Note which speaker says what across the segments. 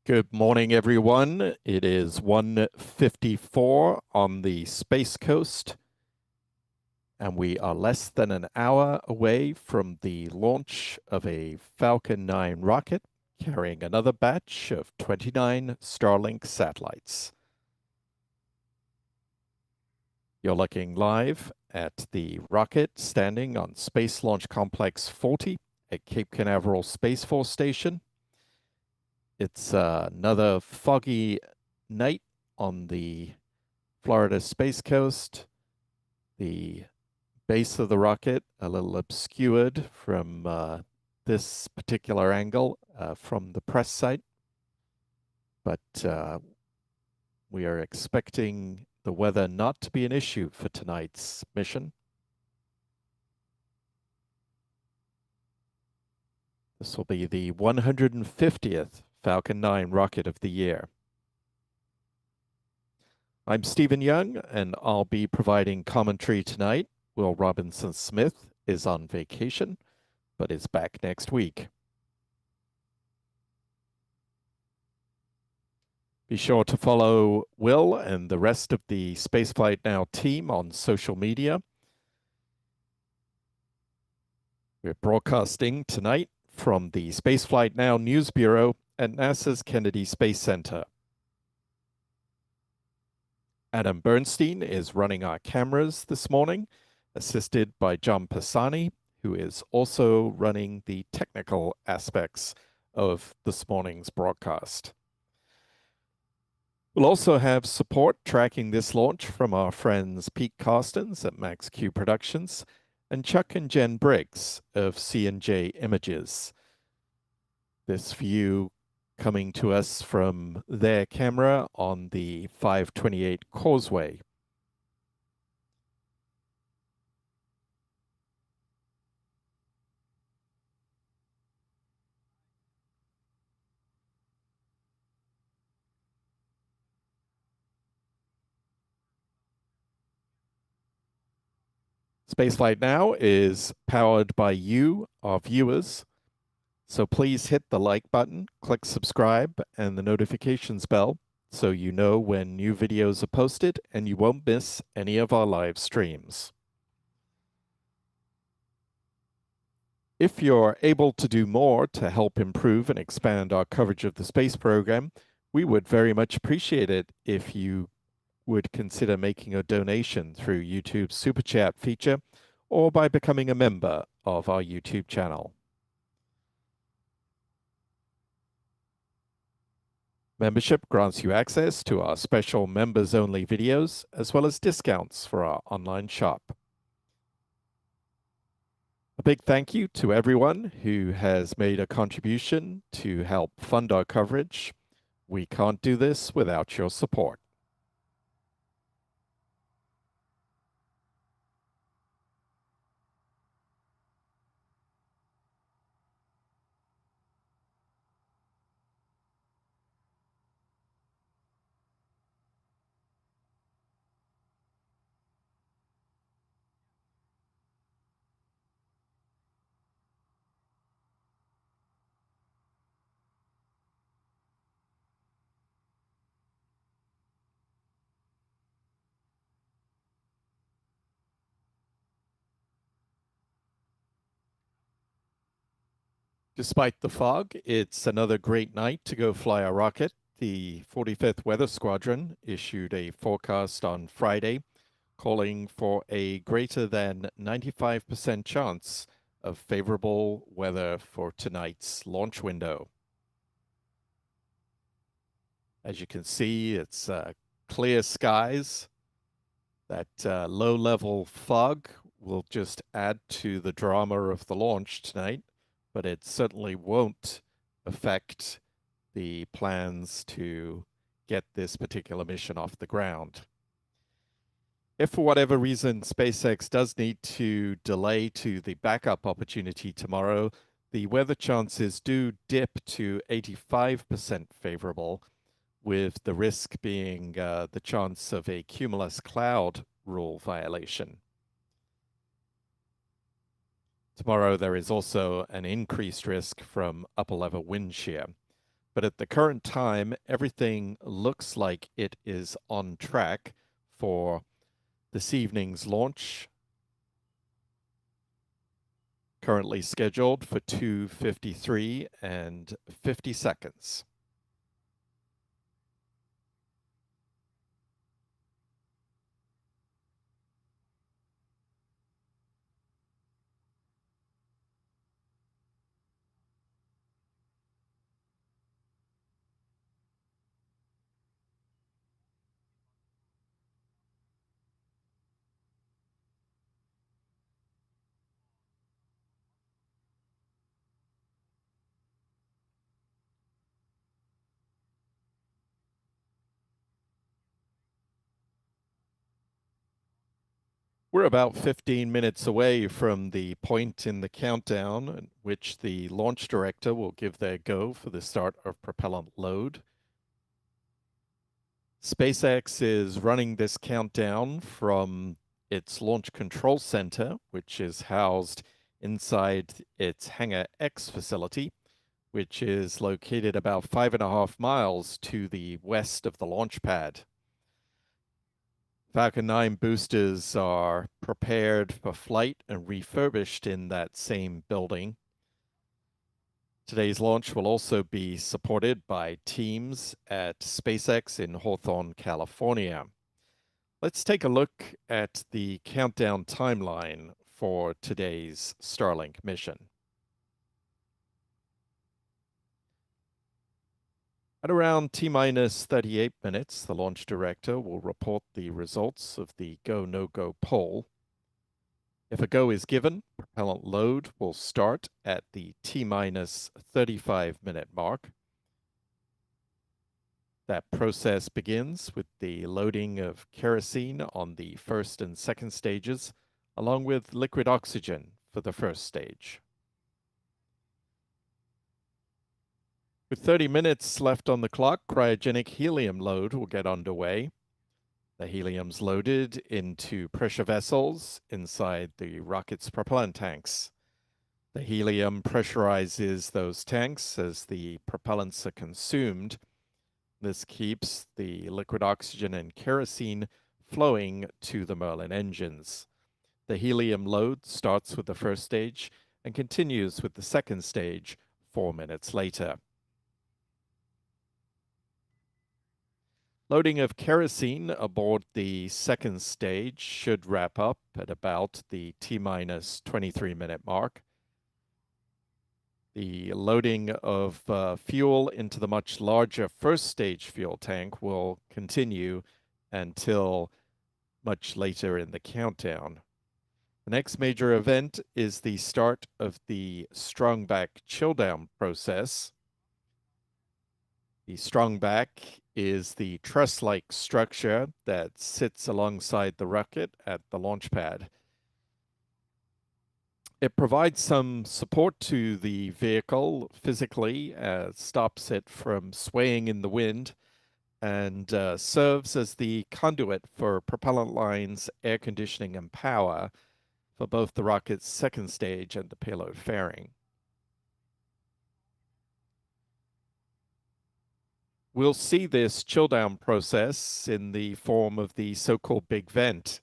Speaker 1: Good morning, everyone. It is 1:54 on the Space Coast, and we are less than an hour away from the launch of a Falcon 9 rocket carrying another batch of 29 Starlink satellites. You're looking live at the rocket standing on Space Launch Complex 40 at Cape Canaveral Space Force Station. It's another foggy night on the Florida Space Coast. The base of the rocket a little obscured from this particular angle from the press site, but we are expecting the weather not to be an issue for tonight's mission. This will be the 150th Falcon 9 rocket of the year. I'm Stephen Young, and I'll be providing commentary tonight. Will Robinson Smith is on vacation, but is back next week. Be sure to follow Will and the rest of the Spaceflight Now team on social media. We're broadcasting tonight from the Spaceflight Now News Bureau at NASA's Kennedy Space Center. Adam Bernstein is running our cameras this morning, assisted by John Pisani, who is also running the technical aspects of this morning's broadcast. We'll also have support tracking this launch from our friends Pete Carstens at Max Q Productions and Chuck and Jen Briggs of C&J Images. This view coming to us from their camera on the 528 Causeway. Spaceflight Now is powered by you, our viewers. So please hit the like button, click subscribe, and the notifications bell so you know when new videos are posted and you won't miss any of our live streams. If you're able to do more to help improve and expand our coverage of the space program, we would very much appreciate it if you would consider making a donation through YouTube's Super Chat feature or by becoming a member of our YouTube channel. Membership grants you access to our special members-only videos, as well as discounts for our online shop. A big thank you to everyone who has made a contribution to help fund our coverage. We can't do this without your support. Despite the fog, it's another great night to go fly a rocket. The 45th Weather Squadron issued a forecast on Friday calling for a greater than 95% chance of favorable weather for tonight's launch window. As you can see, it's clear skies. That low-level fog will just add to the drama of the launch tonight, but it certainly won't affect the plans to get this particular mission off the ground. If for whatever reason SpaceX does need to delay to the backup opportunity tomorrow, the weather chances do dip to 85% favorable, with the risk being the chance of a cumulus cloud rule violation. Tomorrow, there is also an increased risk from upper level wind shear. But at the current time, everything looks like it is on track for this evening's launch, currently scheduled for 2:53 and 50 seconds. We're about 15 minutes away from the point in the countdown at which the launch director will give their go for the start of propellant load. SpaceX is running this countdown from its launch control center, which is housed inside its Hangar X facility, which is located about 5.5 miles to the west of the launch pad. Falcon 9 boosters are prepared for flight and refurbished in that same building. Today's launch will also be supported by teams at SpaceX in Hawthorne, California. Let's take a look at the countdown timeline for today's Starlink mission. At around T-minus 38 minutes, the launch director will report the results of the go-no-go poll. If a go is given, propellant load will start at the T-minus 35-minute mark. That process begins with the loading of kerosene on the first and second stages, along with liquid oxygen for the first stage. With 30 minutes left on the clock, cryogenic helium load will get underway. The helium's loaded into pressure vessels inside the rocket's propellant tanks. The helium pressurizes those tanks as the propellants are consumed. This keeps the liquid oxygen and kerosene flowing to the Merlin engines. The helium load starts with the first stage and continues with the second stage 4 minutes later. Loading of kerosene aboard the second stage should wrap up at about the T-minus 23-minute mark. The loading of fuel into the much larger first stage fuel tank will continue until much later in the countdown. The next major event is the start of the strung back chill down process. The strung back is the truss-like structure that sits alongside the rocket at the launch pad. It provides some support to the vehicle physically, stops it from swaying in the wind, and serves as the conduit for propellant lines, air conditioning, and power for both the rocket's second stage and the payload fairing. We'll see this chill down process in the form of the so-called big vent,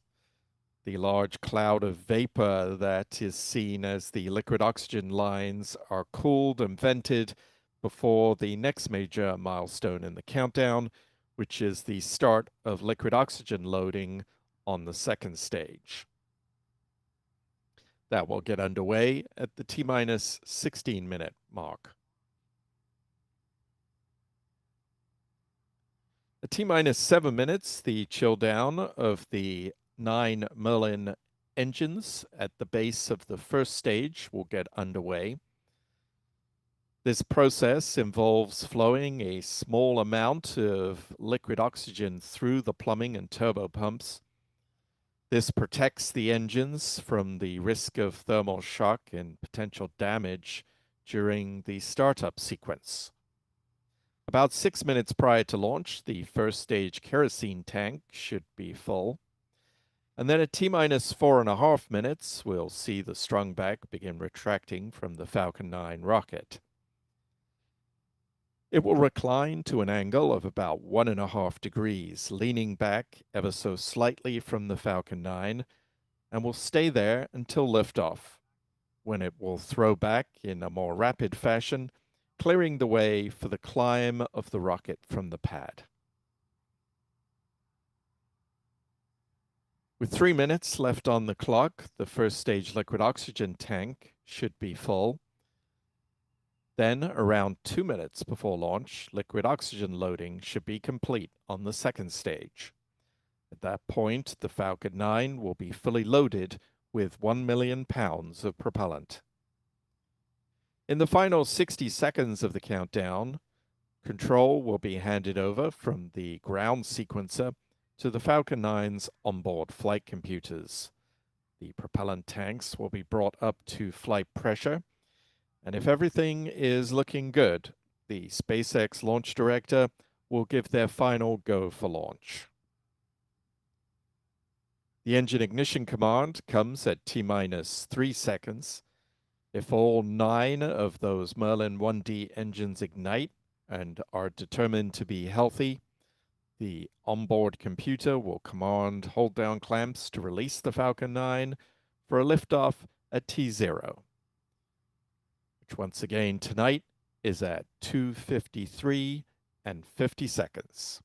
Speaker 1: the large cloud of vapor that is seen as the liquid oxygen lines are cooled and vented before the next major milestone in the countdown, which is the start of liquid oxygen loading on the second stage. That will get underway at the T-minus 16-minute mark. At T-minus 7 minutes, the chill down of the 9 Merlin engines at the base of the first stage will get underway. This process involves flowing a small amount of liquid oxygen through the plumbing and turbo pumps. This protects the engines from the risk of thermal shock and potential damage during the startup sequence. About 6 minutes prior to launch, the first stage kerosene tank should be full. And then at T-minus 4.5 minutes, we'll see the strung back begin retracting from the Falcon 9 rocket. It will recline to an angle of about 1.5 degrees, leaning back ever so slightly from the Falcon 9, and will stay there until liftoff, when it will throw back in a more rapid fashion, clearing the way for the climb of the rocket from the pad. With 3 minutes left on the clock, the first stage liquid oxygen tank should be full. Then, around 2 minutes before launch, liquid oxygen loading should be complete on the second stage. At that point, the Falcon 9 will be fully loaded with 1 million pounds of propellant. In the final 60 seconds of the countdown, control will be handed over from the ground sequencer to the Falcon 9's onboard flight computers. The propellant tanks will be brought up to flight pressure, and if everything is looking good, the SpaceX launch director will give their final go for launch. The engine ignition command comes at T-minus 3 seconds. If all 9 of those Merlin 1D engines ignite and are determined to be healthy, the onboard computer will command hold-down clamps to release the Falcon 9 for a liftoff at T0, which once again tonight is at 2:53 and 50 seconds.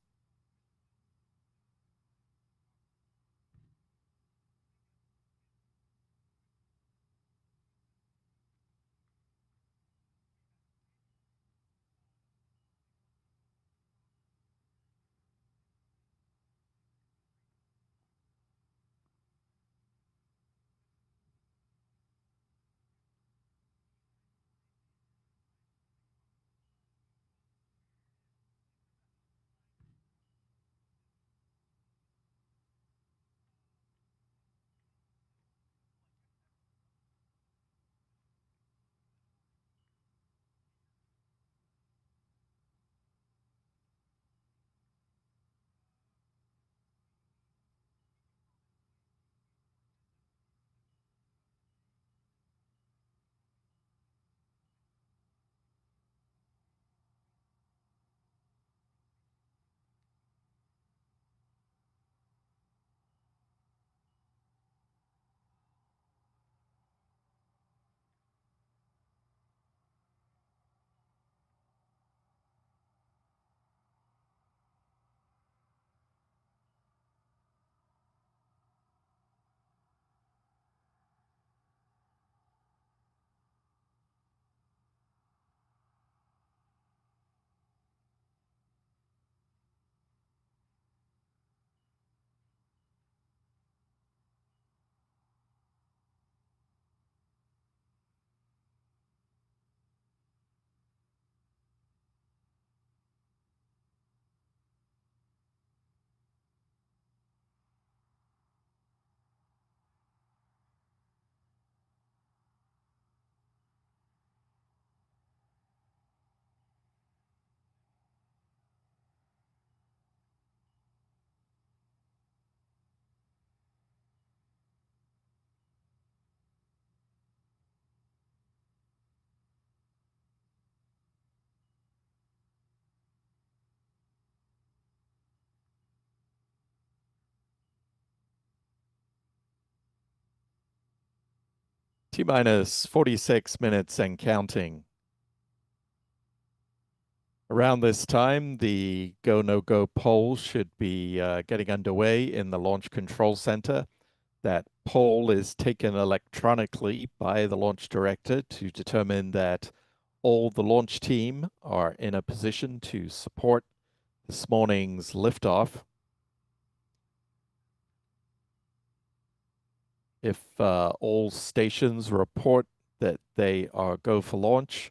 Speaker 1: T-minus 46 minutes and counting. Around this time, the go, no-go poll should be getting underway in the Launch Control Center. That poll is taken electronically by the launch director to determine that all the launch team are in a position to support this morning's liftoff. If all stations report that they are go for launch,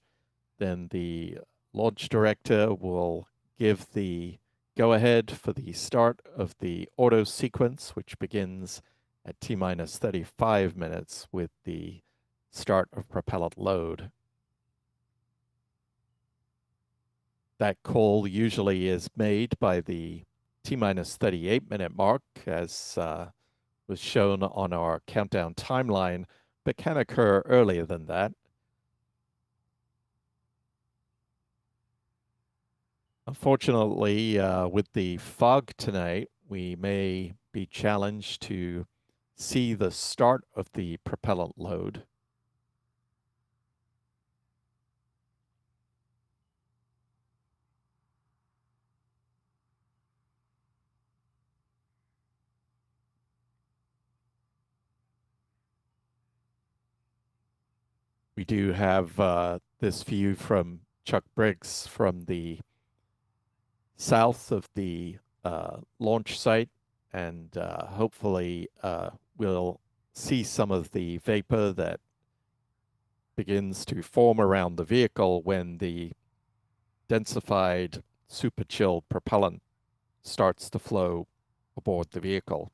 Speaker 1: then the launch director will give the go-ahead for the start of the auto sequence, which begins at T-minus 35 minutes with the start of propellant load. That call usually is made by the T-minus 38-minute mark, as was shown on our countdown timeline, but can occur earlier than that. Unfortunately, with the fog tonight, we may be challenged to see the start of the propellant load. We do have this view from Chuck Briggs from the south of the launch site, and hopefully we'll see some of the vapor that begins to form around the vehicle when the densified super chilled propellant starts to flow aboard the vehicle.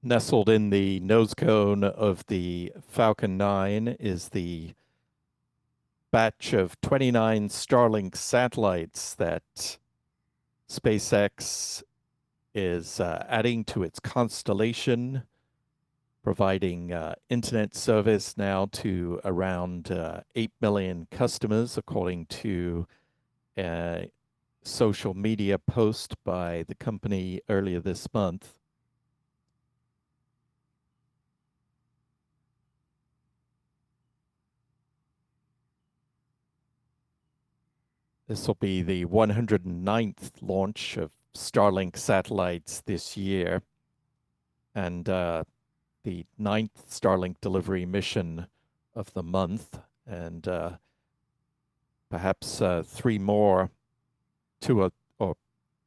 Speaker 1: Nestled in the nose cone of the Falcon 9 is the batch of 29 Starlink satellites that SpaceX is adding to its constellation, providing internet service now to around 8 million customers, according to a social media post by the company earlier this month. This will be the 109th launch of Starlink satellites this year, and the 9th Starlink delivery mission of the month, and perhaps three more, or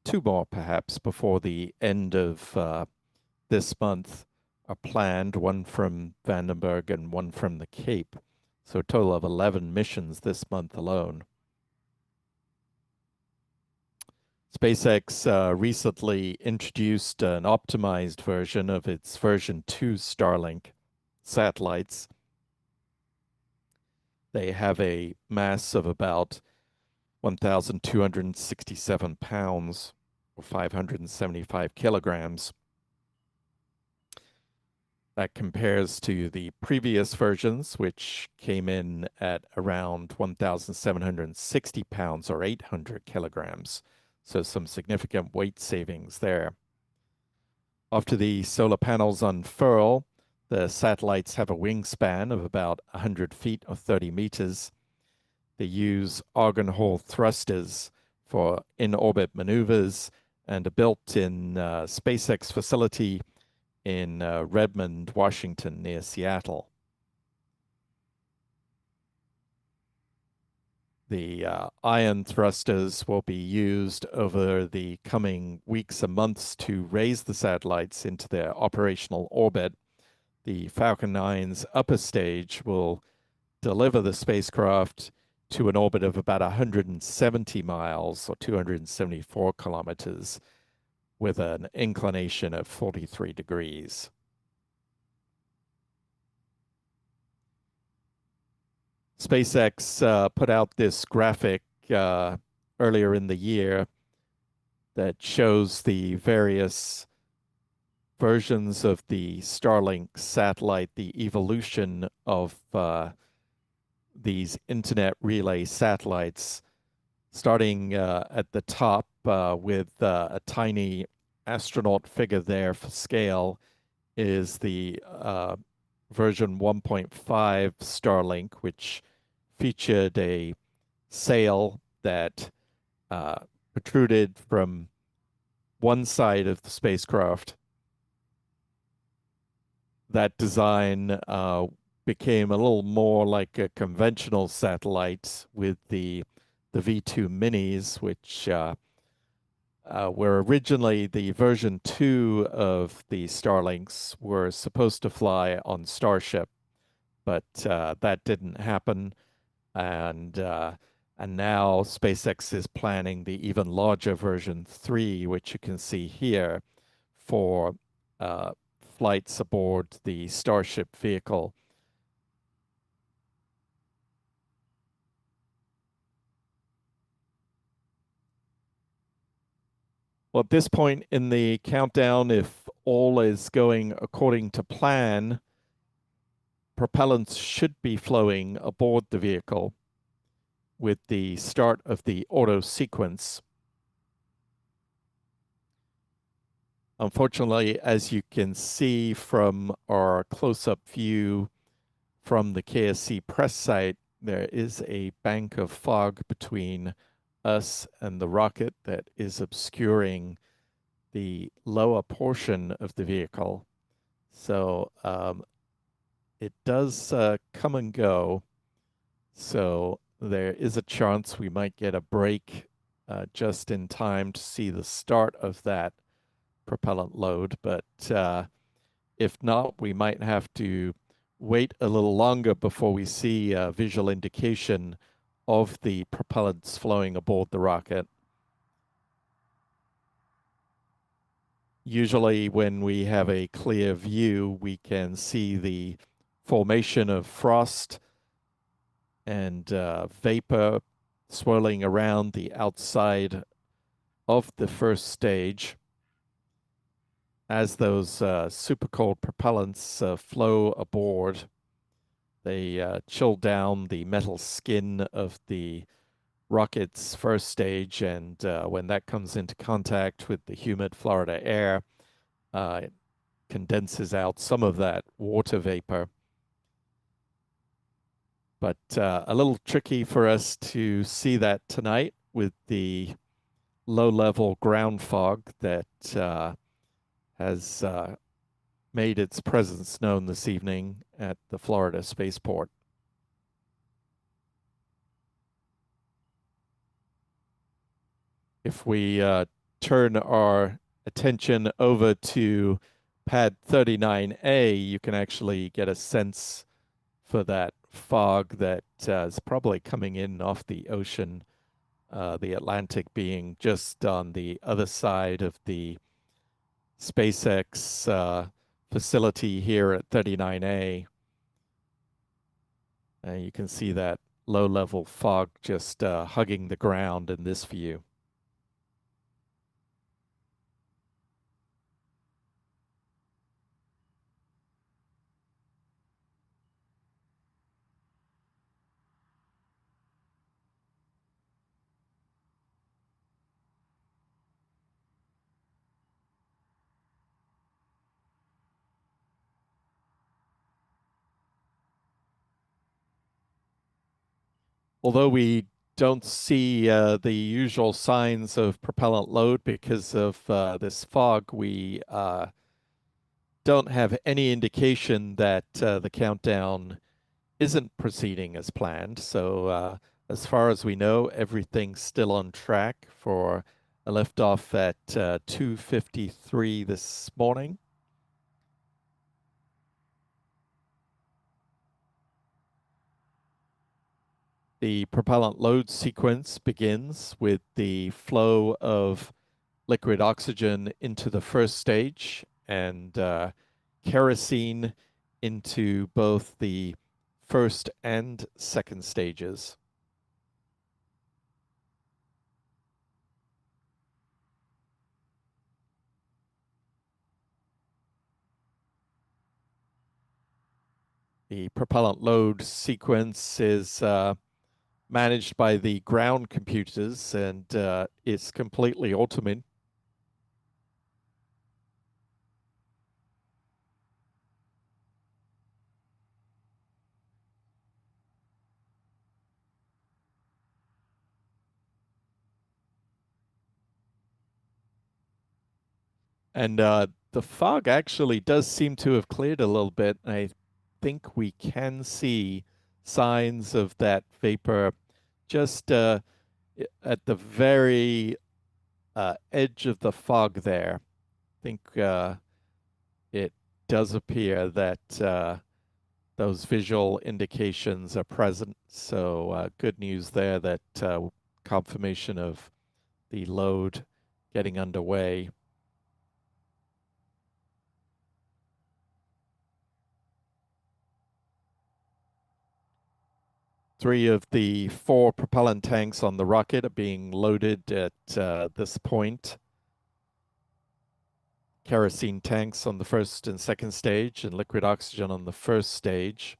Speaker 1: two more perhaps, before the end of this month are planned, one from Vandenberg and one from the Cape. So a total of 11 missions this month alone. SpaceX recently introduced an optimized version of its version 2 Starlink satellites. They have a mass of about 1,267 pounds, or 575 kilograms. That compares to the previous versions, which came in at around 1,760 pounds, or 800 kilograms. So some significant weight savings there. After the solar panels unfurl, the satellites have a wingspan of about 100 feet or 30 meters. They use argon hole thrusters for in-orbit maneuvers and a built-in SpaceX facility in Redmond, Washington, near Seattle. The ion thrusters will be used over the coming weeks and months to raise the satellites into their operational orbit. The Falcon 9's upper stage will deliver the spacecraft to an orbit of about 170 miles, or 274 kilometers, with an inclination of 43 degrees. SpaceX put out this graphic earlier in the year that shows the various versions of the Starlink satellite, the evolution of these internet relay satellites, starting at the top with a tiny astronaut figure there for scale, is the version 1.5 Starlink, which featured a sail that protruded from one side of the spacecraft. That design became a little more like a conventional satellite with the V2 minis, which were originally the version 2 of the Starlinks were supposed to fly on Starship, but that didn't happen. And now SpaceX is planning the even larger version 3, which you can see here, for flights aboard the Starship vehicle. Well, at this point in the countdown, if all is going according to plan, propellants should be flowing aboard the vehicle with the start of the auto sequence. Unfortunately, as you can see from our close-up view from the KSC press site, there is a bank of fog between us and the rocket that is obscuring the lower portion of the vehicle. So it does come and go. So there is a chance we might get a break just in time to see the start of that propellant load. But if not, we might have to wait a little longer before we see a visual indication of the propellants flowing aboard the rocket. Usually when we have a clear view, we can see the formation of frost and vapor swirling around the outside of the first stage as those super cold propellants flow aboard. They chill down the metal skin of the rocket's first stage, and when that comes into contact with the humid Florida air, it condenses out some of that water vapor. But a little tricky for us to see that tonight with the low-level ground fog that has made its presence known this evening at the Florida spaceport. If we turn our attention over to pad 39A, you can actually get a sense for that fog that is probably coming in off the ocean, the Atlantic being just on the other side of the SpaceX facility here at 39A. You can see that low-level fog just hugging the ground in this view. Although we don't see the usual signs of propellant load because of this fog, we don't have any indication that the countdown isn't proceeding as planned. So, as far as we know, everything's still on track for a liftoff at 2:53 this morning. The propellant load sequence begins with the flow of liquid oxygen into the first stage and kerosene into both the first and second stages. The propellant load sequence is managed by the ground computers and it's completely automated. And the fog actually does seem to have cleared a little bit. I think we can see signs of that vapor just at the very edge of the fog there. I think it does appear that those visual indications are present. So good news there that confirmation of the load getting underway. Three of the four propellant tanks on the rocket are being loaded at this point. Kerosene tanks on the first and second stage and liquid oxygen on the first stage.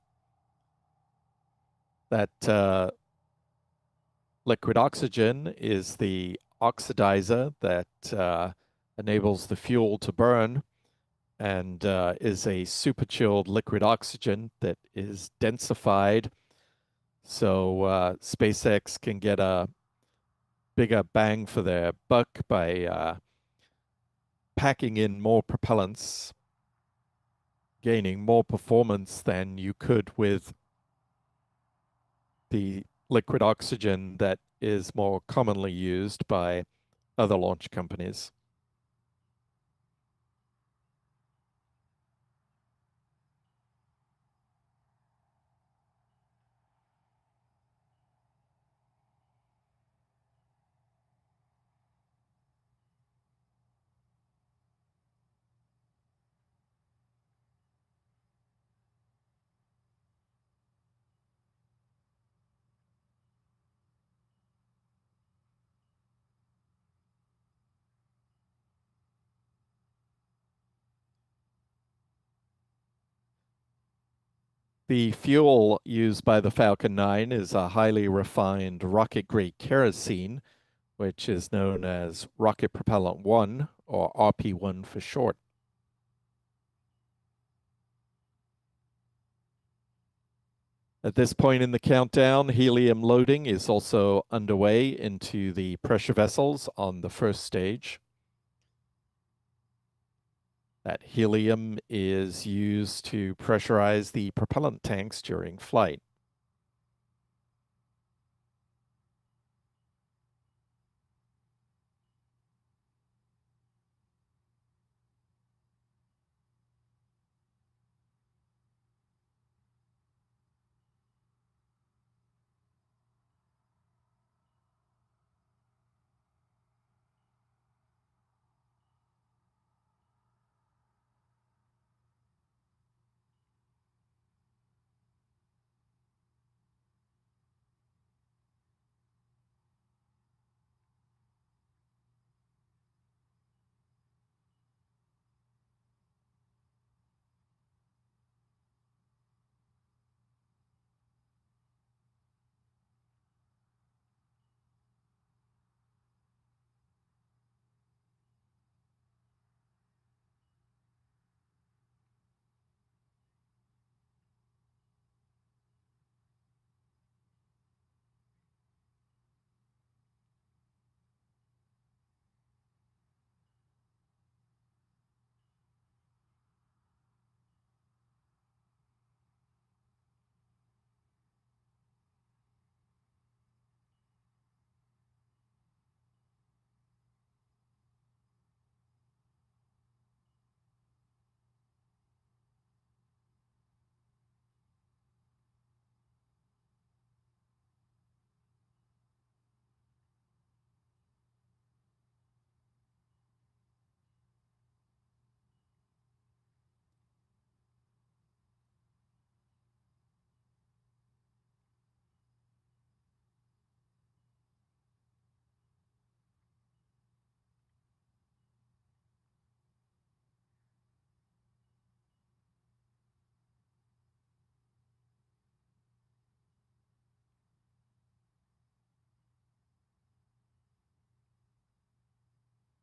Speaker 1: That liquid oxygen is the oxidizer that enables the fuel to burn and is a super chilled liquid oxygen that is densified so SpaceX can get a bigger bang for their buck by packing in more propellants, gaining more performance than you could with the liquid oxygen that is more commonly used by other launch companies. The fuel used by the Falcon 9 is a highly refined rocket-grade kerosene, which is known as Rocket Propellant 1, or RP1 for short. At this point in the countdown, helium loading is also underway into the pressure vessels on the first stage. That helium is used to pressurize the propellant tanks during flight.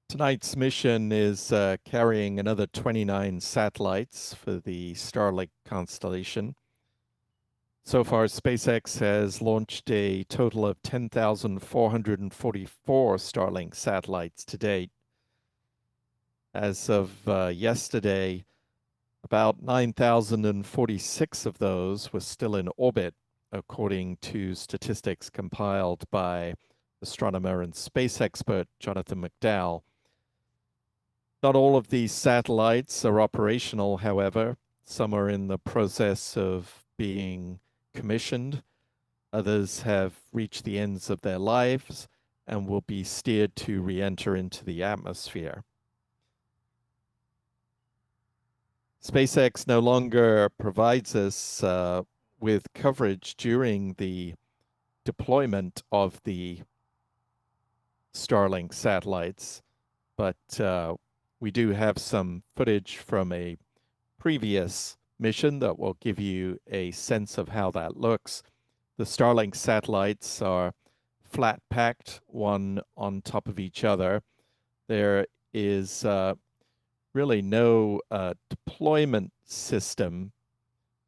Speaker 1: Tonight's mission is carrying another 29 satellites for the Starlink constellation. So far, SpaceX has launched a total of 10,444 Starlink satellites to date. As of yesterday, about 9,046 of those were still in orbit, according to statistics compiled by astronomer and space expert Jonathan McDowell. Not all of these satellites are operational, however. Some are in the process of being commissioned. Others have reached the ends of their lives and will be steered to re-enter into the atmosphere. SpaceX no longer provides us with coverage during the deployment of the Starlink satellites, but we do have some footage from a previous mission that will give you a sense of how that looks. The Starlink satellites are flat packed, one on top of each other. There is really no deployment system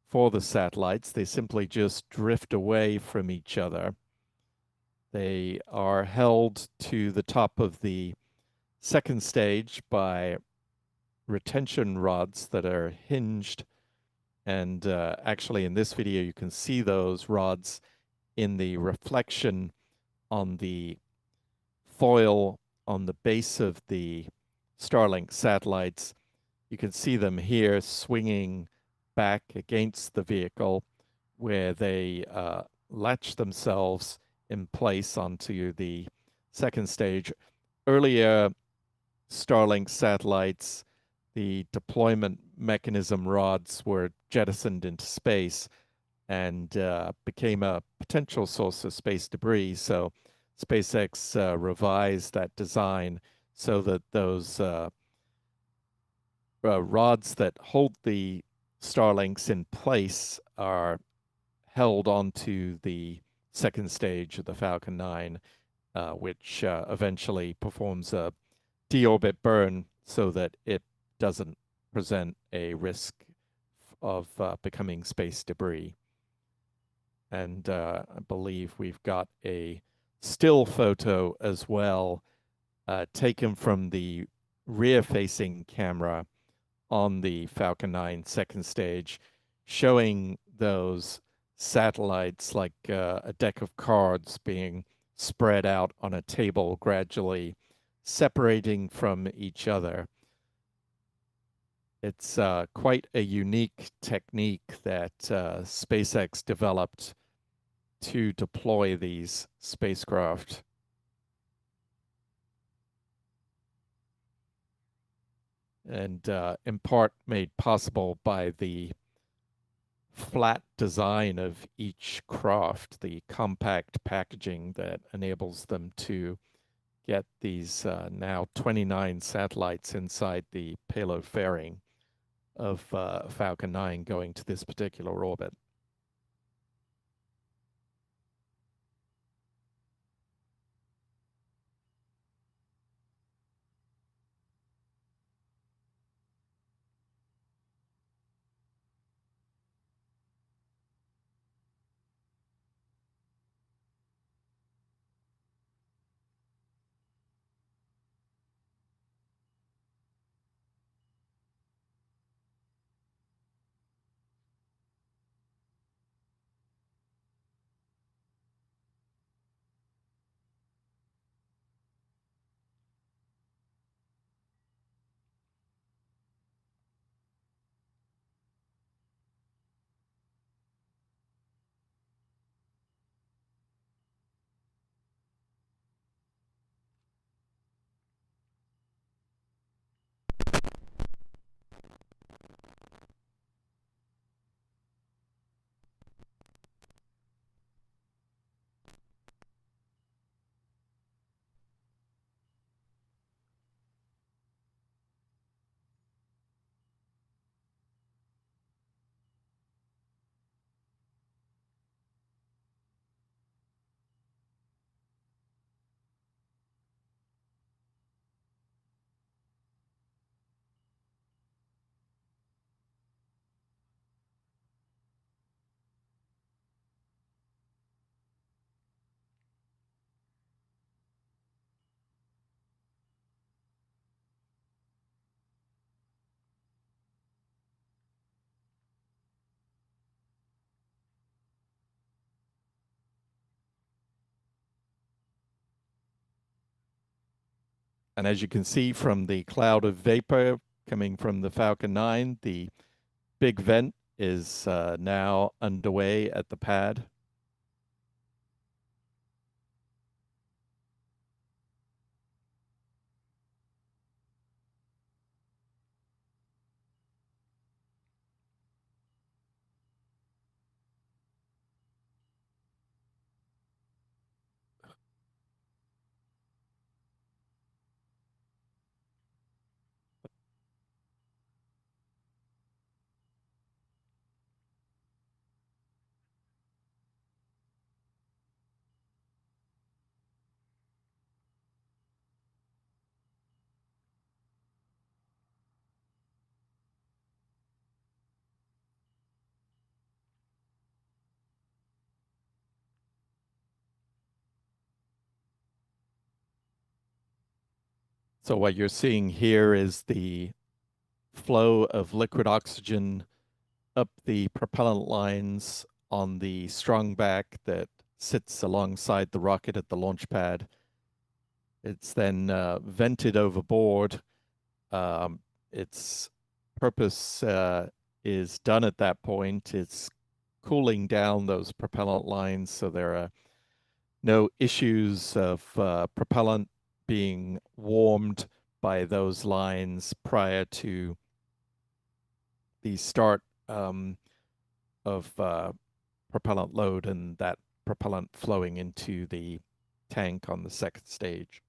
Speaker 1: for the satellites. They simply just drift away from each other. They are held to the top of the second stage by retention rods that are hinged. And actually, in this video, you can see those rods in the reflection on the foil on the base of the Starlink satellites. You can see them here swinging back against the vehicle where they latch themselves in place onto the second stage. Earlier Starlink satellites, the deployment mechanism rods were jettisoned into space and became a potential source of space debris. So SpaceX revised that design so that those rods that hold the Starlinks in place are held onto the second stage of the Falcon 9, which eventually performs a deorbit burn so that it doesn't present a risk of becoming space debris. And I believe we've got a still photo as well, taken from the rear-facing camera on the Falcon 9 second stage, showing those satellites like a deck of cards being spread out on a table, gradually separating from each other. It's quite a unique technique that SpaceX developed to deploy these spacecraft. And in part made possible by the flat design of each craft, the compact packaging that enables them to get these now 29 satellites inside the payload fairing of Falcon 9 going to this particular orbit. And as you can see from the cloud of vapor coming from the Falcon 9, the big vent is now underway at the pad. So what you're seeing here is the flow of liquid oxygen up the propellant lines on the strong back that sits alongside the rocket at the launch pad. It's then vented overboard. Its purpose is done at that point. It's cooling down those propellant lines so there are no issues of propellant being warmed by those lines prior to the start of propellant load and that propellant flowing into the tank on the second stage.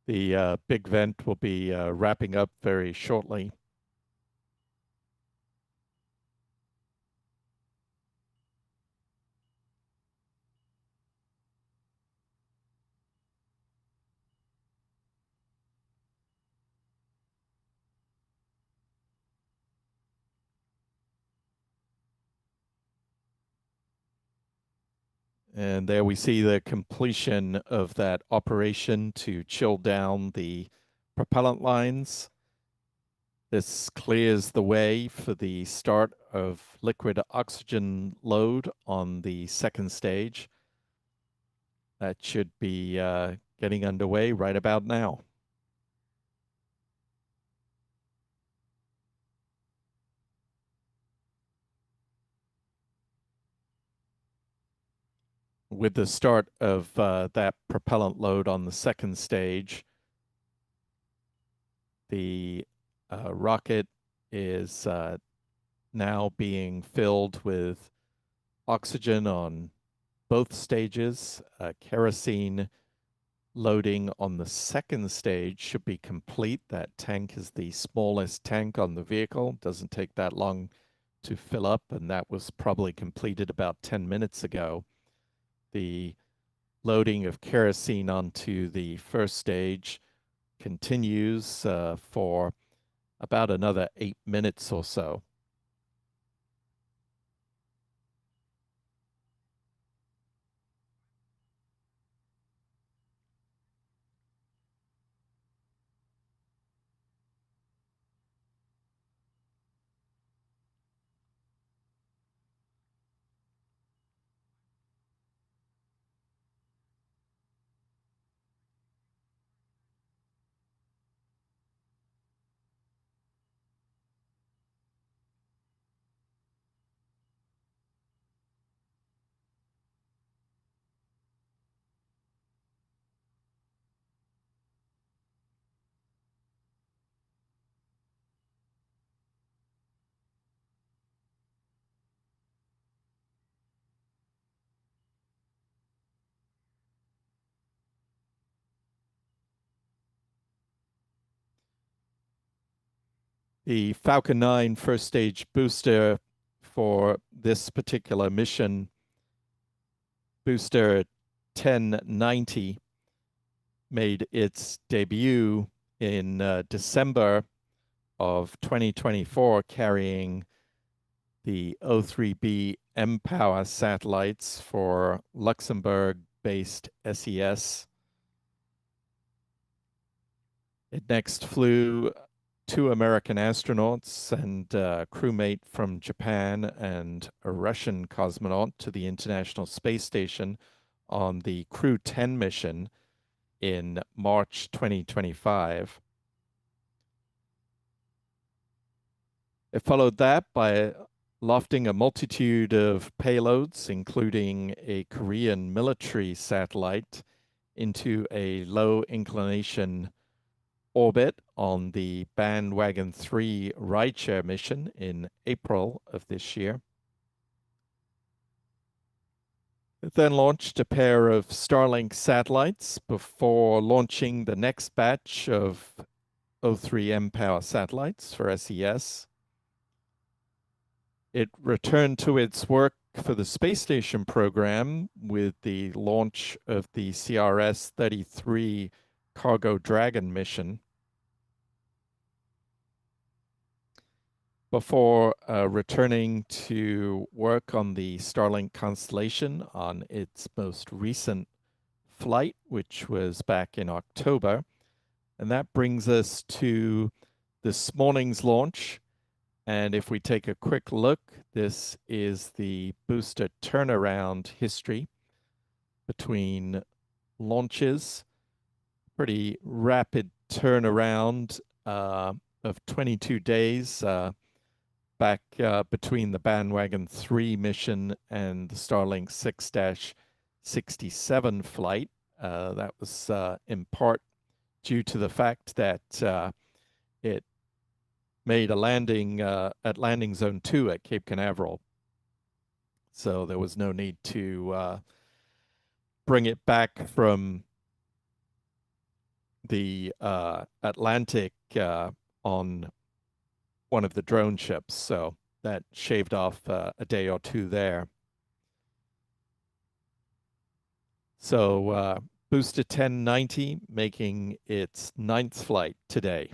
Speaker 1: The big vent will be wrapping up very shortly. And there we see the completion of that operation to chill down the propellant lines. This clears the way for the start of liquid oxygen load on the second stage. That should be getting underway right about now. With the start of that propellant load on the second stage, the rocket is now being filled with oxygen on both stages. Kerosene loading on the second stage should be complete. That tank is the smallest tank on the vehicle. Doesn't take that long to fill up, and that was probably completed about 10 minutes ago. The loading of kerosene onto the first stage continues for about another 8 minutes or so. The Falcon 9 first stage booster for this particular mission, booster 1090, made its debut in December of 2024, carrying the O3B mPOWER satellites for Luxembourg-based SES. It next flew two American astronauts and a crewmate from Japan and a Russian cosmonaut to the International Space Station on the Crew 10 mission in March 2025. It followed that by lofting a multitude of payloads, including a Korean military satellite, into a low inclination orbit on the Bandwagon 3 rideshare mission in April of this year. It then launched a pair of Starlink satellites before launching the next batch of O3 mPOWER satellites for SES. It returned to its work for the space station program with the launch of the CRS-33 Cargo Dragon mission. Before returning to work on the Starlink constellation on its most recent flight, which was back in October. And that brings us to this morning's launch. And if we take a quick look, this is the booster turnaround history between launches. Pretty rapid turnaround of 22 days back between the Bandwagon 3 mission and the Starlink 6-67 flight. That was in part due to the fact that it made a landing at landing zone 2 at Cape Canaveral. So there was no need to bring it back from the Atlantic on one of the drone ships. So that shaved off a day or two there. So Booster 1090 making its ninth flight today.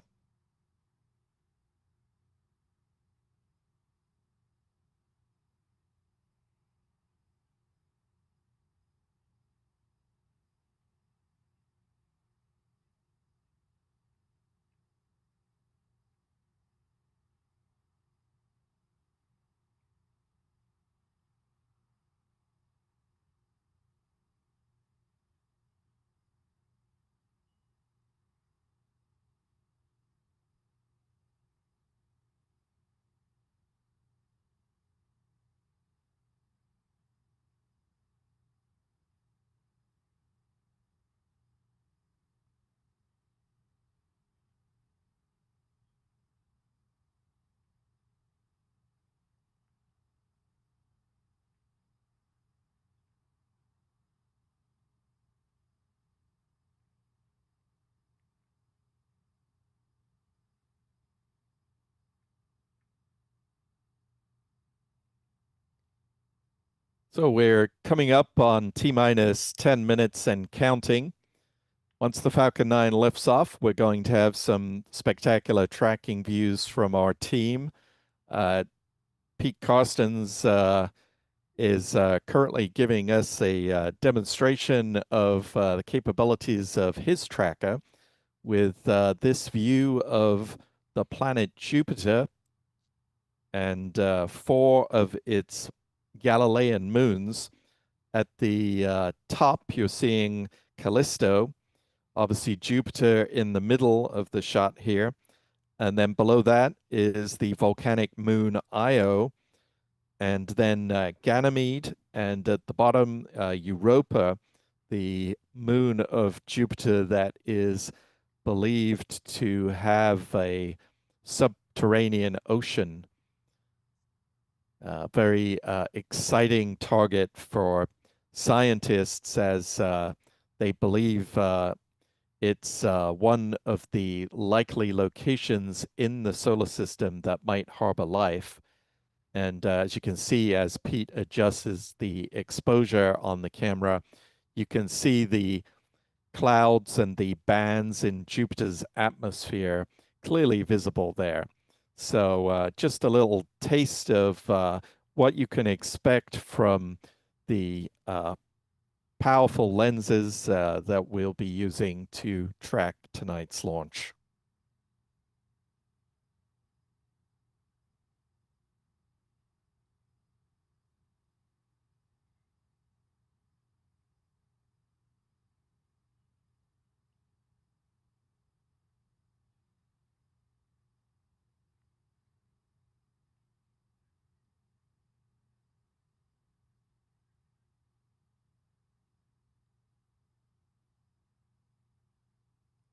Speaker 1: So we're coming up on T minus 10 minutes and counting. Once the Falcon 9 lifts off, we're going to have some spectacular tracking views from our team. Pete Carstens is currently giving us a demonstration of the capabilities of his tracker with this view of the planet Jupiter and four of its Galilean moons. At the top, you're seeing Callisto, obviously Jupiter in the middle of the shot here. And then below that is the volcanic moon Io, and then Ganymede, and at the bottom, Europa, the moon of Jupiter that is believed to have a subterranean ocean. Very exciting target for scientists as they believe it's one of the likely locations in the solar system that might harbor life. And as you can see, as Pete adjusts the exposure on the camera, you can see the clouds and the bands in Jupiter's atmosphere clearly visible there. So just a little taste of what you can expect from the powerful lenses that we'll be using to track tonight's launch.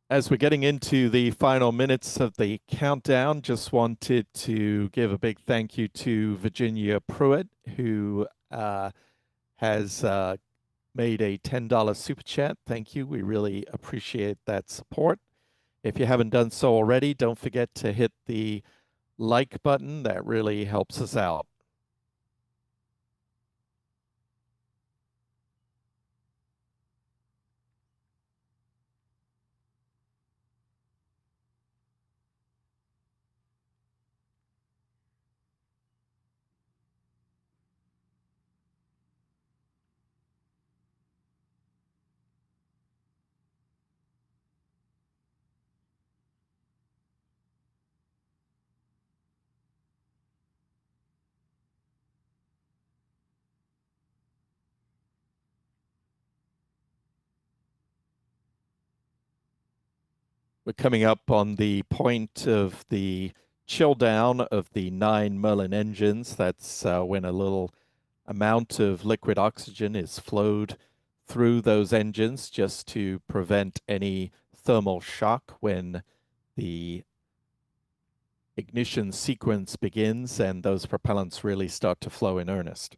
Speaker 1: As we're getting into the final minutes of the countdown, just wanted to give a big thank you to Virginia Pruitt, who has made a $10 super chat. Thank you. We really appreciate that support. If you haven't done so already, don't forget to hit the like button. That really helps us out. We're coming up on the point of the chill down of the 9 Merlin engines. That's when a little amount of liquid oxygen is flowed through those engines just to prevent any thermal shock when the ignition sequence begins and those propellants really start to flow in earnest.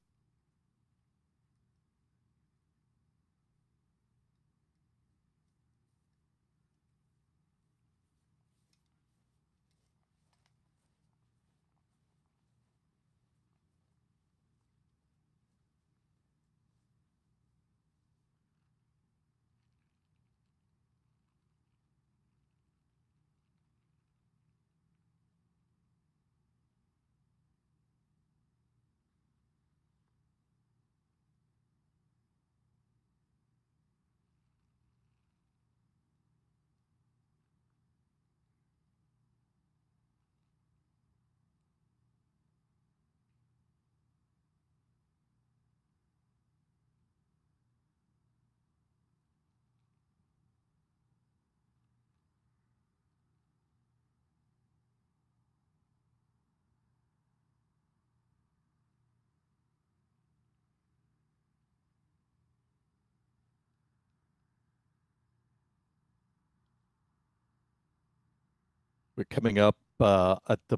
Speaker 1: We're coming up at the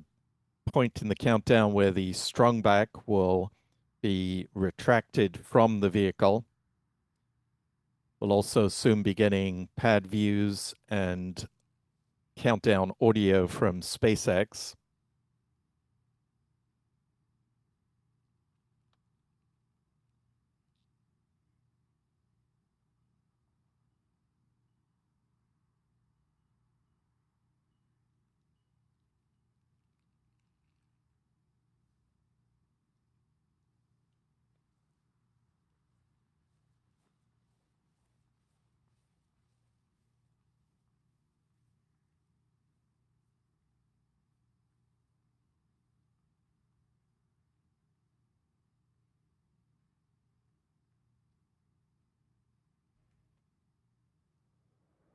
Speaker 1: point in the countdown where the strong back will be retracted from the vehicle. We'll also soon be getting pad views and countdown audio from SpaceX.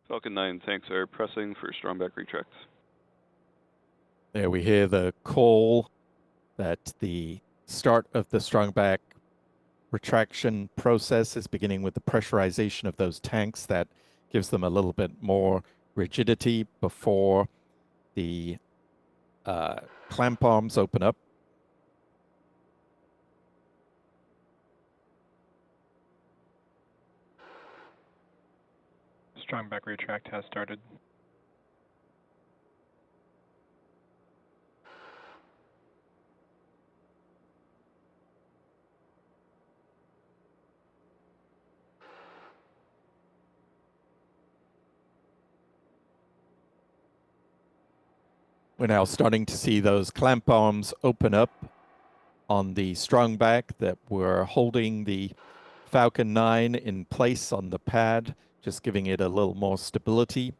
Speaker 2: Falcon 9 tanks are pressing for strong back retracts.
Speaker 1: There we hear the call that the start of the strong back retraction process is beginning with the pressurization of those tanks. That gives them a little bit more rigidity before the clamp arms open up.
Speaker 3: Strong back retract has started.
Speaker 1: We're now starting to see those clamp arms open up on the strong back that were holding the Falcon 9 in place on the pad, just giving it a little more stability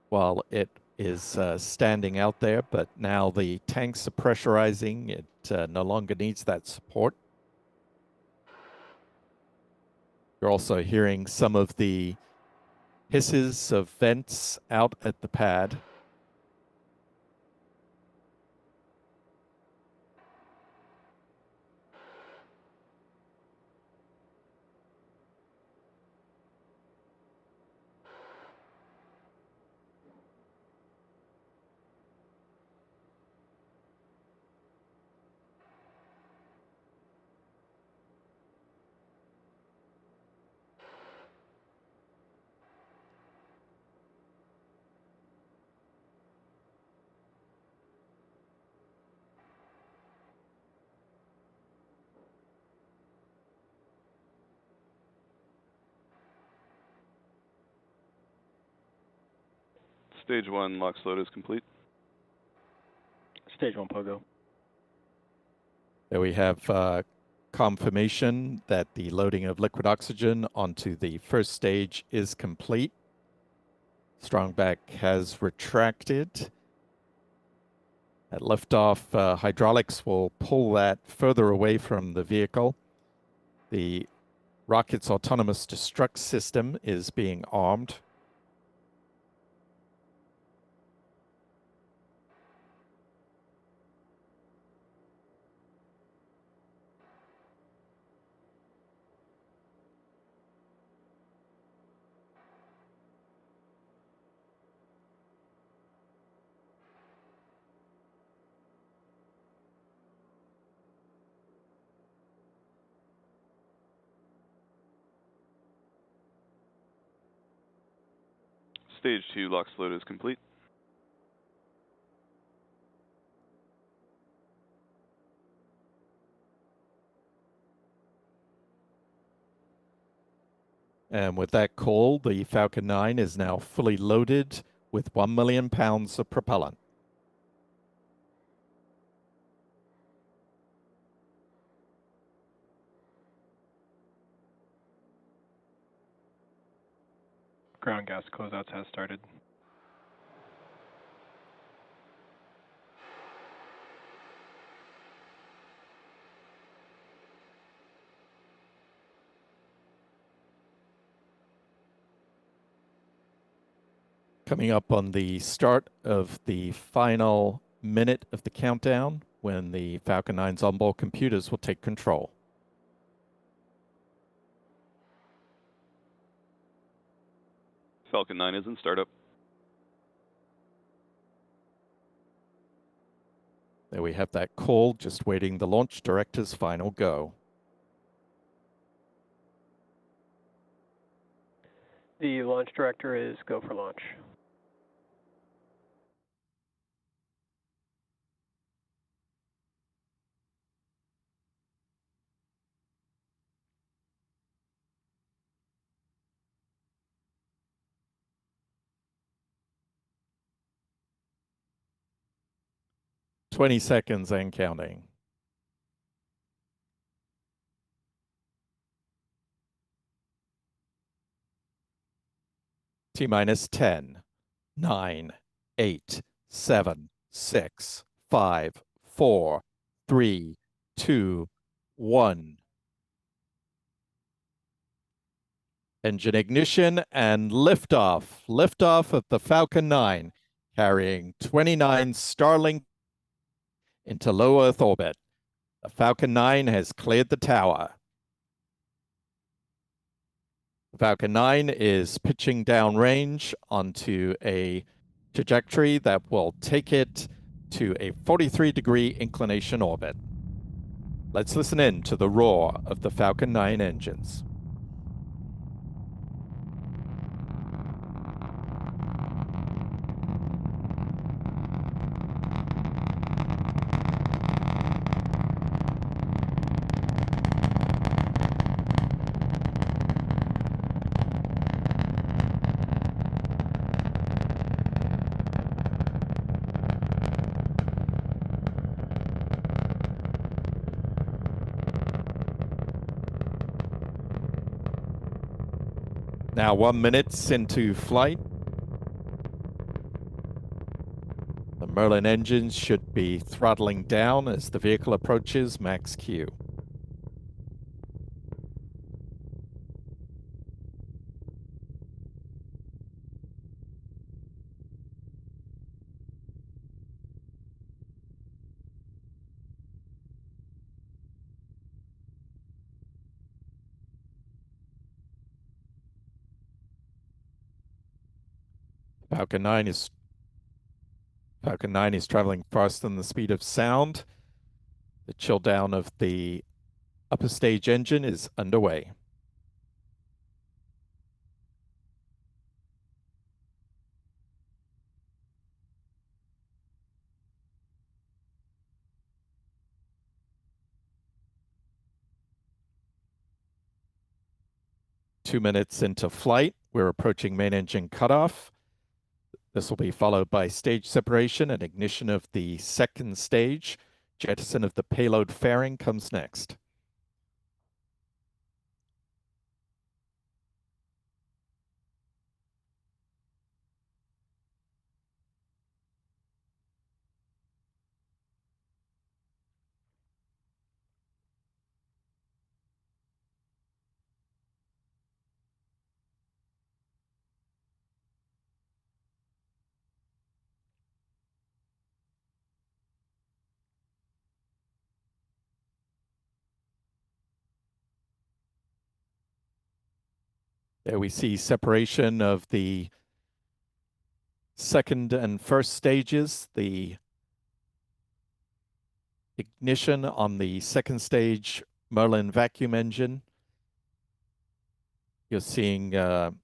Speaker 1: while it is standing out there. But now the tanks are pressurizing. It no longer needs that support. You're also hearing some of the hisses of vents out at the pad.
Speaker 2: Stage 1 LOX load is complete.
Speaker 3: Stage 1 Pogo.
Speaker 1: There we have confirmation that the loading of liquid oxygen onto the first stage is complete. Strongback has retracted. At liftoff, hydraulics will pull that further away from the vehicle. The rocket's autonomous destruct system is being armed.
Speaker 2: Stage 2 LOX load is complete.
Speaker 1: And with that call, the Falcon 9 is now fully loaded with 1 million pounds of propellant.
Speaker 3: Ground gas closeouts has started.
Speaker 1: Coming up on the start of the final minute of the countdown when the Falcon 9's onboard computers will take control.
Speaker 2: Falcon 9 is in startup.
Speaker 1: There we have that call, just waiting the launch director's final go.
Speaker 3: The launch director is go for launch.
Speaker 1: "20 seconds and counting. T-minus 10, 9, 8, 7, 6, 5, 4, 3, 2, 1. Engine ignition and liftoff. Liftoff of the Falcon 9, carrying 29 Starlink into low Earth orbit. The Falcon 9 has cleared the tower. The Falcon 9 is pitching downrange onto a trajectory that will take it to a 43-degree inclination orbit. Let's listen in to the roar of the Falcon 9 engines. Now 1 minute into flight. The Merlin engines should be throttling down as the vehicle approaches max Q. Falcon 9 is traveling faster than the speed of sound. The chill down of the upper stage engine is underway. Two minutes into flight, we're approaching main engine cutoff. This will be followed by stage separation and ignition of the second stage. Jettison of the payload fairing comes next. There we see separation of the second and first stages. The ignition on the second stage Merlin vacuum engine. You're seeing the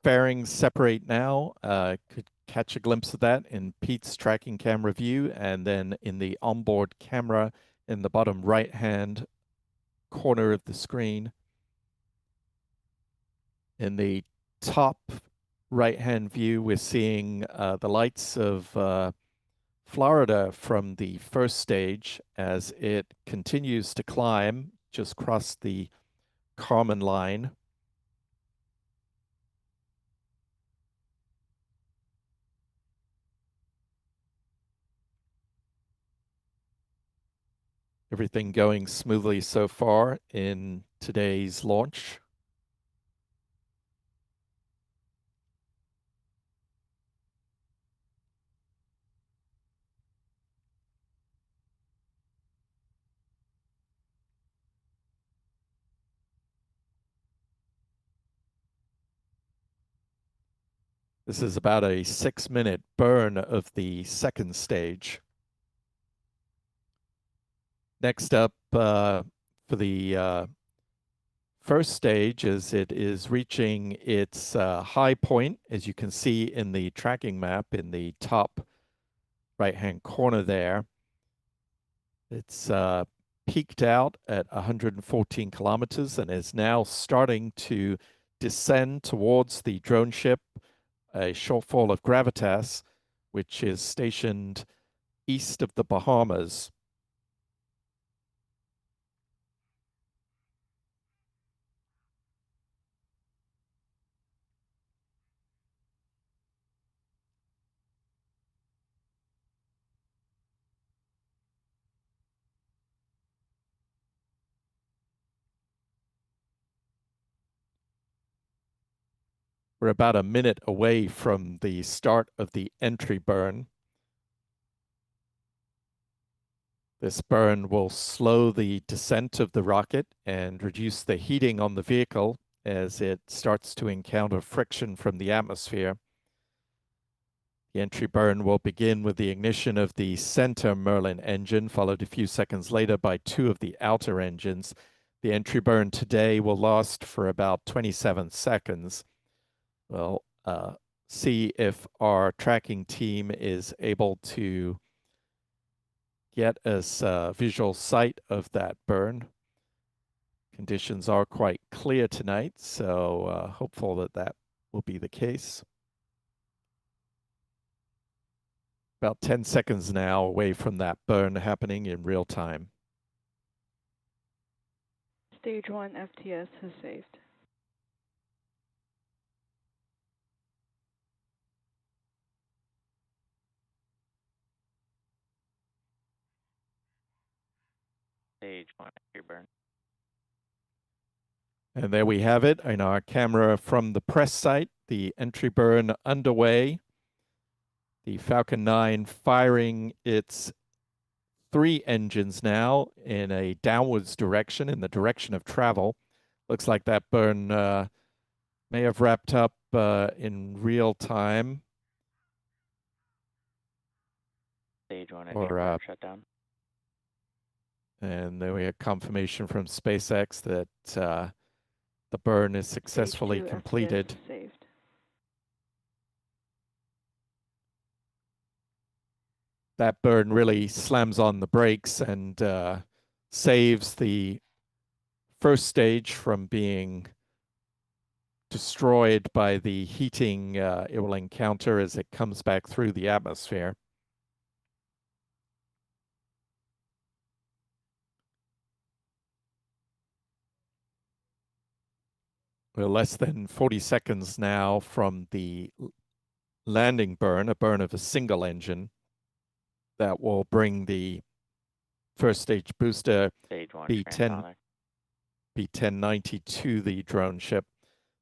Speaker 1: fairings separate now. Could catch a glimpse of that in Pete's tracking camera view, and then in the onboard camera in the bottom right-hand corner of the screen. In the top right-hand view, we're seeing the lights of Florida from the first stage as it continues to climb, just crossed the Kármán line. Everything going smoothly so far in today's launch. This is about a 6-minute burn of the second stage. Next up, for the first stage, as it is reaching its high point, as you can see in the tracking map in the top right-hand corner there. It's peaked out at 114 kilometers and is now starting to descend towards the drone ship, a shortfall of gravitas, which is stationed east of the Bahamas. We're about a minute away from the start of the entry burn. This burn will slow the descent of the rocket and reduce the heating on the vehicle as it starts to encounter friction from the atmosphere. The entry burn will begin with the ignition of the center Merlin engine, followed a few seconds later by 2 of the outer engines. The entry burn today will last for about 27 seconds. We'll see if our tracking team is able to get us a visual sight of that burn. Conditions are quite clear tonight, so hopeful that that will be the case. About 10 seconds now away from that burn happening in real time.
Speaker 4: Stage 1 FTS has saved.
Speaker 5: Stage 1 entry burn.
Speaker 1: And there we have it in our camera from the press site, the entry burn underway. The Falcon 9 firing its 3 engines now in a downwards direction, in the direction of travel. Looks like that burn may have wrapped up in real time.
Speaker 5: Stage 1 entry burn shutdown.
Speaker 1: And then we had confirmation from SpaceX that the burn is successfully
Speaker 4: Stage 2
Speaker 1: completed.
Speaker 4: FTS is saved.
Speaker 1: That burn really slams on the brakes and saves the first stage from being destroyed by the heating it will encounter as it comes back through the atmosphere. We're less than 40 seconds now from the landing burn, a burn of a single engine that will bring the first stage booster
Speaker 5: Stage 1
Speaker 1: B10, B1090 to the drone ship.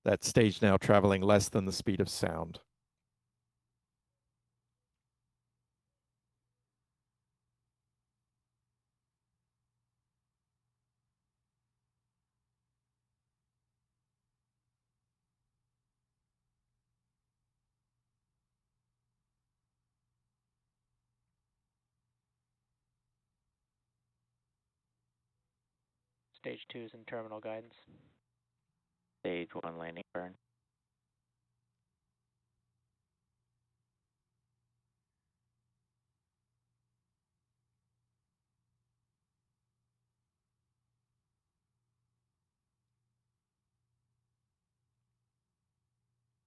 Speaker 1: That stage now traveling less than the speed of sound.
Speaker 5: Stage 2 is in terminal guidance. Stage 1 landing burn.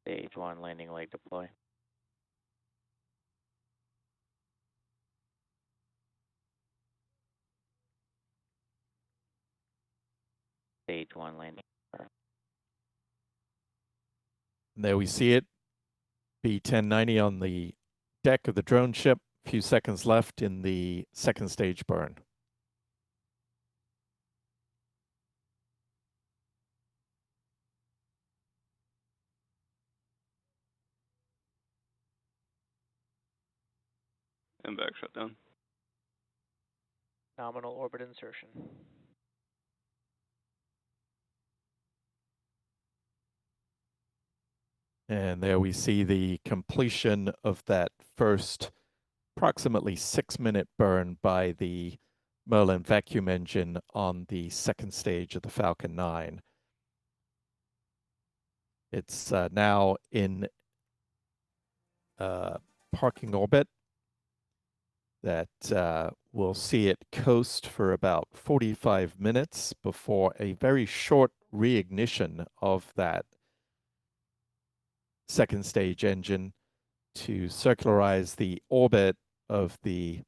Speaker 5: Stage 1 landing leg deploy. Stage 1 landing burn.
Speaker 1: And there we see it, B1090 on the deck of the drone ship. A few seconds left in the second stage burn.
Speaker 2: And back shutdown.
Speaker 3: Nominal orbit insertion.
Speaker 1: And there we see the completion of that first approximately 6-minute burn by the Merlin vacuum engine on the second stage of the Falcon 9. It's now in parking orbit that will see it coast for about 45 minutes before a very short reignition of that second stage engine to circularize the orbit of the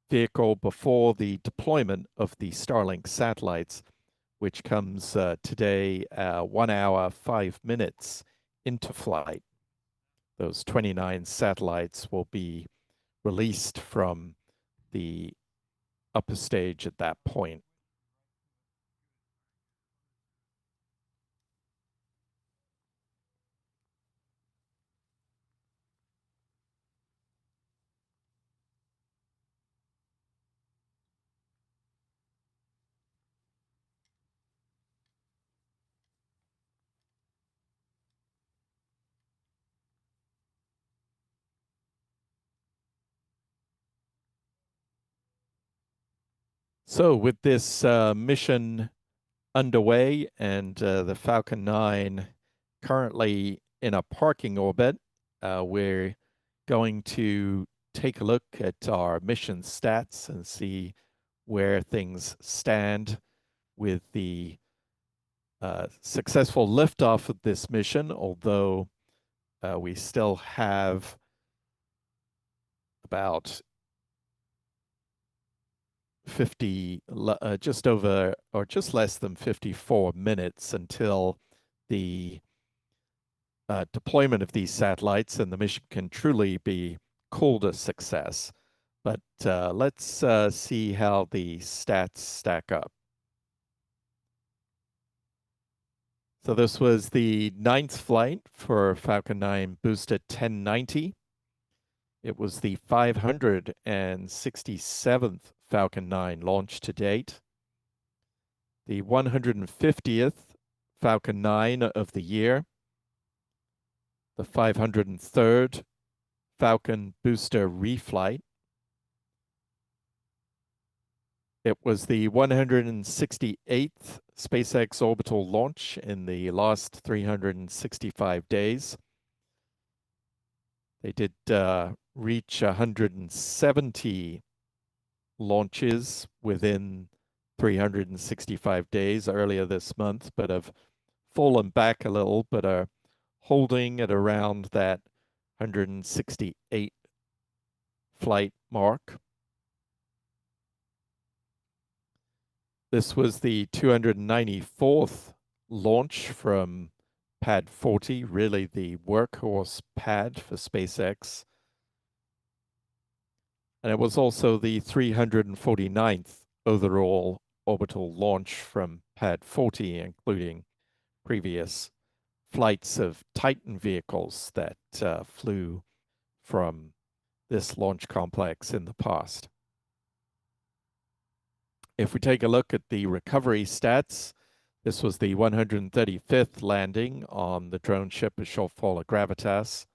Speaker 1: vehicle before the deployment of the Starlink satellites, which comes today 1 hour, 5 minutes into flight. Those 29 satellites will be released from the upper stage at that point. So with this mission underway and the Falcon 9 currently in a parking orbit, we're going to take a look at our mission stats and see where things stand with the successful liftoff of this mission, although we still have about 50, just over or just less than 54 minutes until the deployment of these satellites and the mission can truly be called a success. But let's see how the stats stack up. So this was the 9th flight for Falcon 9 Booster 1090. It was the 567th Falcon 9 launch to date, the 150th Falcon 9 of the year, the 503rd Falcon Booster reflight. It was the 168th SpaceX orbital launch in the last 365 days. They did reach 170 launches within 365 days earlier this month, but have fallen back a little, but are holding at around that 168 flight mark. This was the 294th launch from Pad 40, really the workhorse pad for SpaceX. And it was also the 349th overall orbital launch from Pad 40, including previous flights of Titan vehicles that flew from this launch complex in the past. If we take a look at the recovery stats, this was the 135th landing on the drone ship Shortfall Gravitas,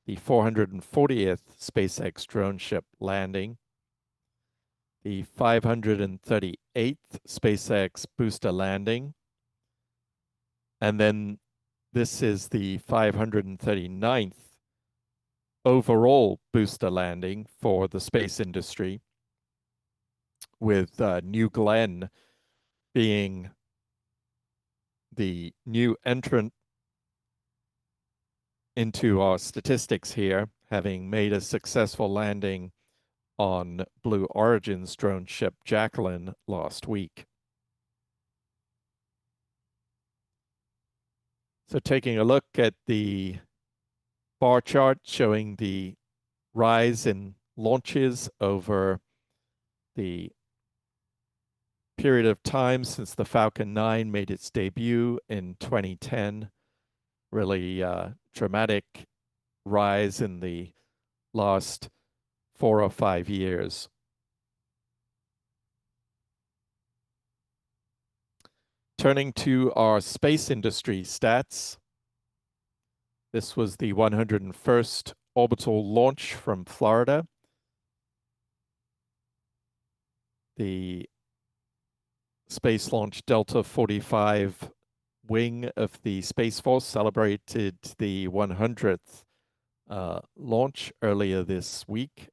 Speaker 1: the 440th SpaceX drone ship landing, the 538th SpaceX booster landing, and then this is the 539th overall booster landing for the space industry, with New Glenn being the new entrant into our statistics here, having made a successful landing on Blue Origin's drone ship Jacqueline last week. So taking a look at the bar chart showing the rise in launches over the period of time since the Falcon 9 made its debut in 2010. Really dramatic rise in the last 4 or 5 years. Turning to our space industry stats, This was the 101st orbital launch from Florida. The Space Launch Delta 45 wing of the Space Force celebrated the 100th launch earlier this week.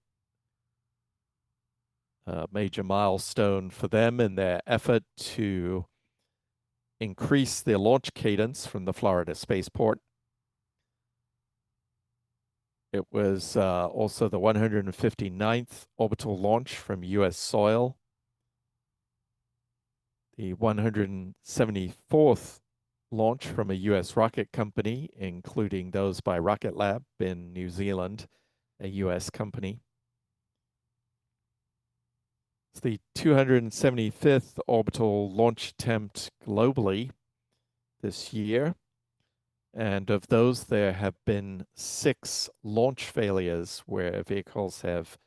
Speaker 1: A major milestone for them in their effort to increase their launch cadence from the Florida spaceport. It was also the 159th orbital launch from U.S. soil, the 174th launch from a U.S. rocket company, including those by Rocket Lab in New Zealand, a U.S. company. It's the 275th orbital launch attempt globally this year. And of those, there have been 6 launch failures where vehicles have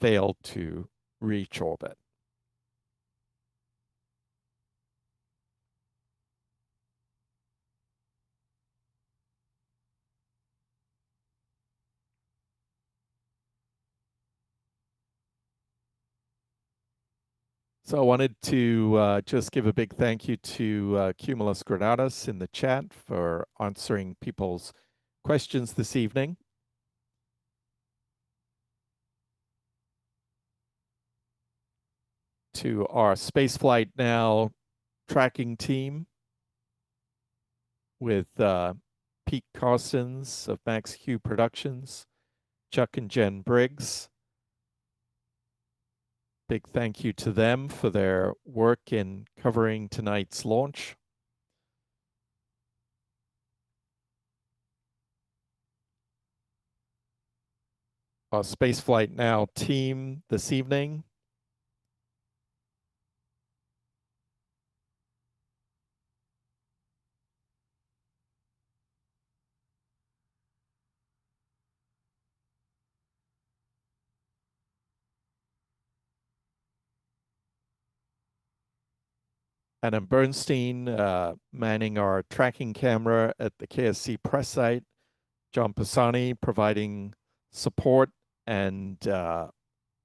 Speaker 1: failed to reach orbit. So I wanted to just give a big thank you to Cumulus Granatus in the chat for answering people's questions this evening. To our Spaceflight Now tracking team with Pete Carsons of Max Q Productions, Chuck and Jen Briggs. Big thank you to them for their work in covering tonight's launch. Our Spaceflight Now team this evening. Adam Bernstein manning our tracking camera at the KSC press site. John Pisani providing support and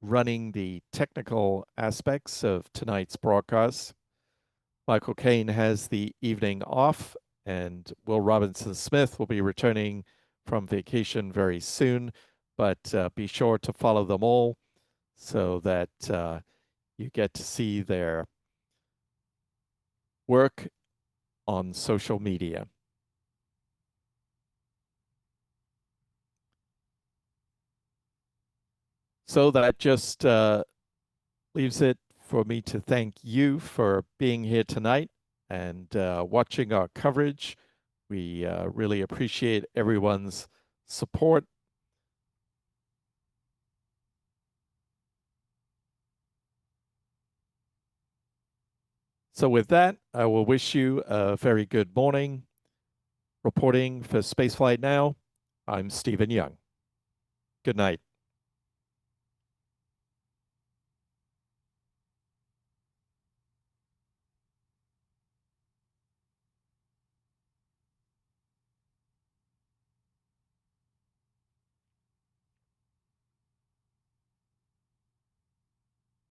Speaker 1: running the technical aspects of tonight's broadcast. Michael Kane has the evening off, and Will Robinson Smith will be returning from vacation very soon. But be sure to follow them all so that you get to see their work on social media. So that just leaves it for me to thank you for being here tonight and watching our coverage. We really appreciate everyone's support. So with that, I will wish you a very good morning. Reporting for Spaceflight Now, I'm Stephen Young. Good night.